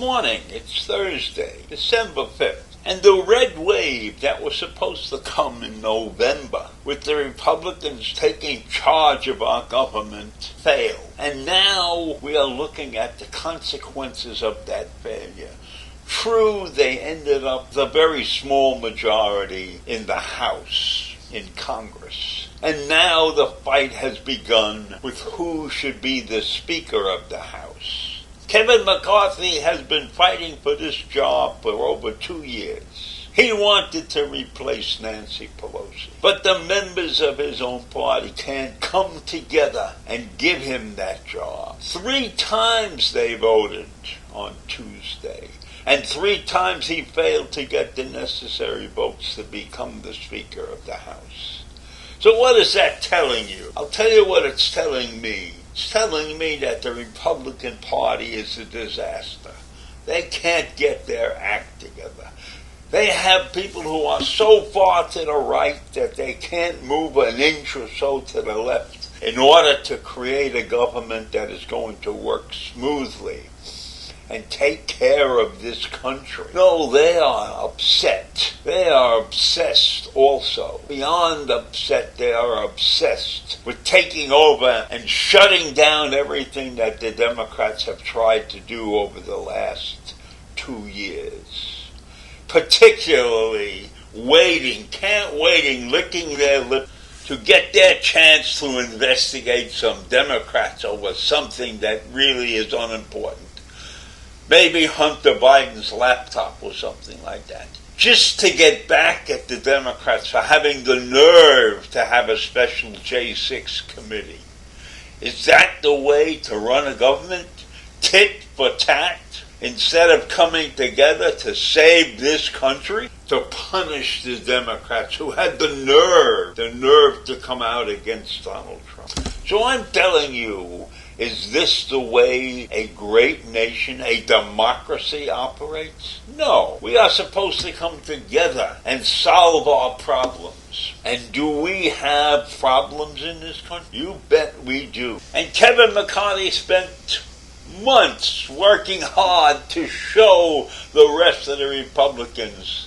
morning. It's Thursday, December 5th. And the red wave that was supposed to come in November, with the Republicans taking charge of our government, failed. And now we are looking at the consequences of that failure. True, they ended up the very small majority in the House, in Congress. And now the fight has begun with who should be the Speaker of the House. Kevin McCarthy has been fighting for this job for over 2 years. He wanted to replace Nancy Pelosi. But the members of his own party can't come together and give him that job. 3 times they voted on Tuesday. And 3 times he failed to get the necessary votes to become the Speaker of the House. So what is that telling you? I'll tell you what it's telling me. It's telling me that the Republican Party is a disaster. They can't get their act together. They have people who are so far to the right that they can't move an inch or so to the left in order to create a government that is going to work smoothly and take care of this country. No, they are upset. They are obsessed also. Beyond upset, they are obsessed with taking over and shutting down everything that the Democrats have tried to do over the last 2 years. Particularly licking their lips to get their chance to investigate some Democrats over something that really is unimportant. Maybe Hunter Biden's laptop or something like that. Just to get back at the Democrats for having the nerve to have a special J6 committee. Is that the way to run a government? Tit for tat? Instead of coming together to save this country? To punish the Democrats who had the nerve to come out against Donald Trump. So I'm telling you, is this the way a great nation, a democracy operates? No. We are supposed to come together and solve our problems. And do we have problems in this country? You bet we do. And Kevin McCarthy spent months working hard to show the rest of the Republicans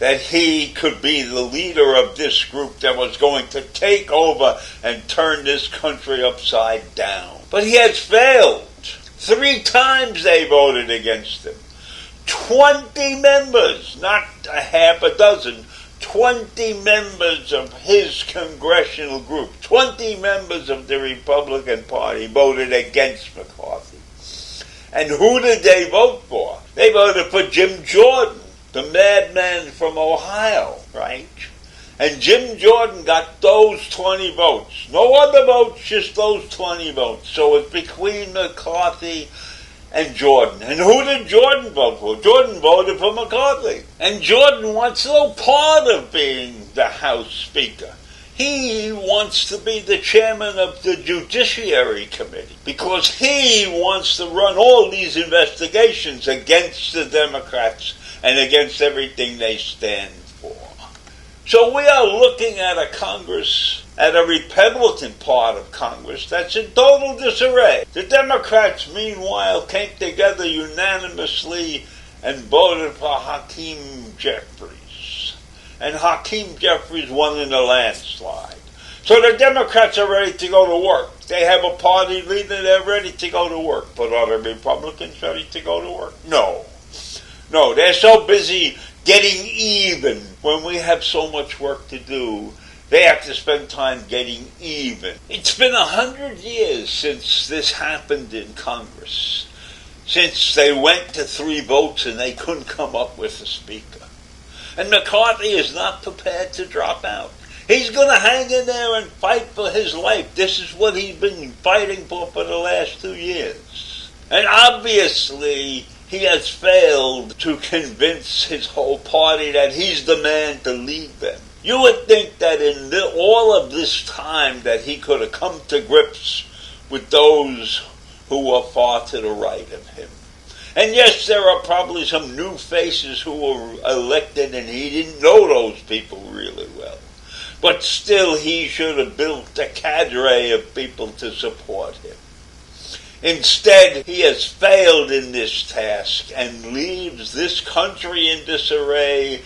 that he could be the leader of this group that was going to take over and turn this country upside down. But he has failed. 3 times they voted against him. 20 members, not a half a dozen, 20 members of his congressional group, 20 members of the Republican Party voted against McCarthy. And who did they vote for? They voted for Jim Jordan, the madman from Ohio, right? And Jim Jordan got those 20 votes. No other votes, just those 20 votes. So it's between McCarthy and Jordan. And who did Jordan vote for? Jordan voted for McCarthy. And Jordan wants no part of being the House Speaker. He wants to be the chairman of the Judiciary Committee because he wants to run all these investigations against the Democrats and against everything they stand for. So we are looking at a Congress, at a Republican part of Congress that's in total disarray. The Democrats, meanwhile, came together unanimously and voted for Hakeem Jeffries. And Hakeem Jeffries won in a landslide. So the Democrats are ready to go to work. They have a party leader, they're ready to go to work. But are the Republicans ready to go to work? No. No, they're so busy getting even. When we have so much work to do, they have to spend time getting even. It's been 100 years since this happened in Congress. Since they went to 3 votes and they couldn't come up with a speaker. And McCarthy is not prepared to drop out. He's going to hang in there and fight for his life. This is what he's been fighting for the last 2 years. And obviously, he has failed to convince his whole party that he's the man to lead them. You would think that in all of this time that he could have come to grips with those who were far to the right of him. And yes, there are probably some new faces who were elected and he didn't know those people really well. But still, he should have built a cadre of people to support him. Instead, he has failed in this task and leaves this country in disarray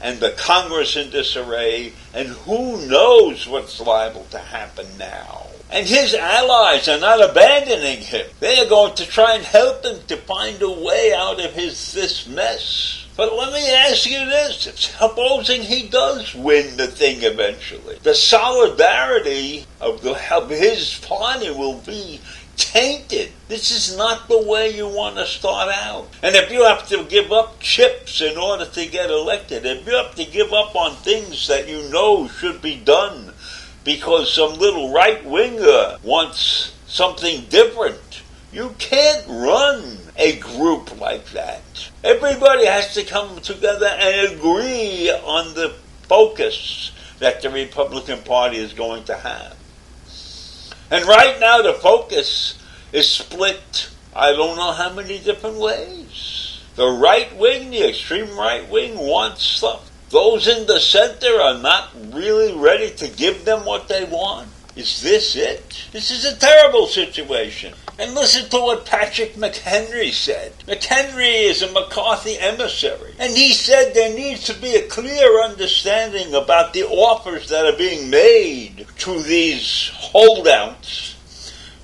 and the Congress in disarray, and who knows what's liable to happen now. And his allies are not abandoning him. They are going to try and help him to find a way out of this mess. But let me ask you this, supposing he does win the thing eventually, the solidarity of his party will be tainted. This is not the way you want to start out. And if you have to give up chips in order to get elected, if you have to give up on things that you know should be done because some little right-winger wants something different, you can't run a group like that. Everybody has to come together and agree on the focus that the Republican Party is going to have. And right now the focus is split, I don't know how many different ways. The right wing, the extreme right wing, wants stuff. Those in the center are not really ready to give them what they want. Is this it? This is a terrible situation. And listen to what Patrick McHenry said. McHenry is a McCarthy emissary. And he said there needs to be a clear understanding about the offers that are being made to these holdouts.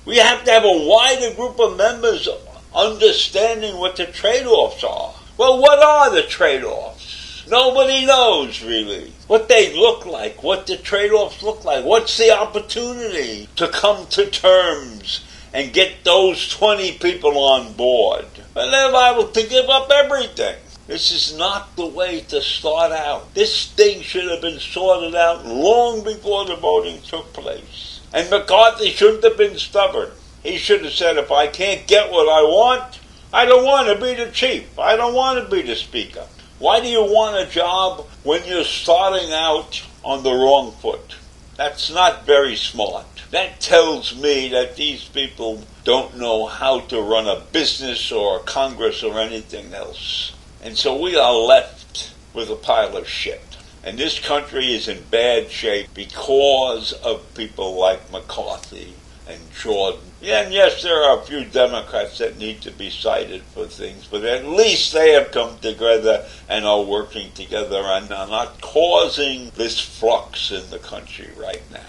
We have to have a wider group of members understanding what the trade-offs are. Well, what are the trade-offs? Nobody knows, really, what they look like, what the trade-offs look like. What's the opportunity to come to terms and get those 20 people on board? And they're liable to give up everything. This is not the way to start out. This thing should have been sorted out long before the voting took place. And McCarthy shouldn't have been stubborn. He should have said, if I can't get what I want, I don't want to be the chief. I don't want to be the speaker. Why do you want a job when you're starting out on the wrong foot? That's not very smart. That tells me that these people don't know how to run a business or a Congress or anything else. And so we are left with a pile of shit. And this country is in bad shape because of people like McCarthy and Jordan. Yeah, and yes, there are a few Democrats that need to be cited for things, but at least they have come together and are working together and are not causing this flux in the country right now.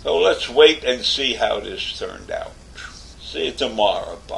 So let's wait and see how this turned out. See you tomorrow. Bye.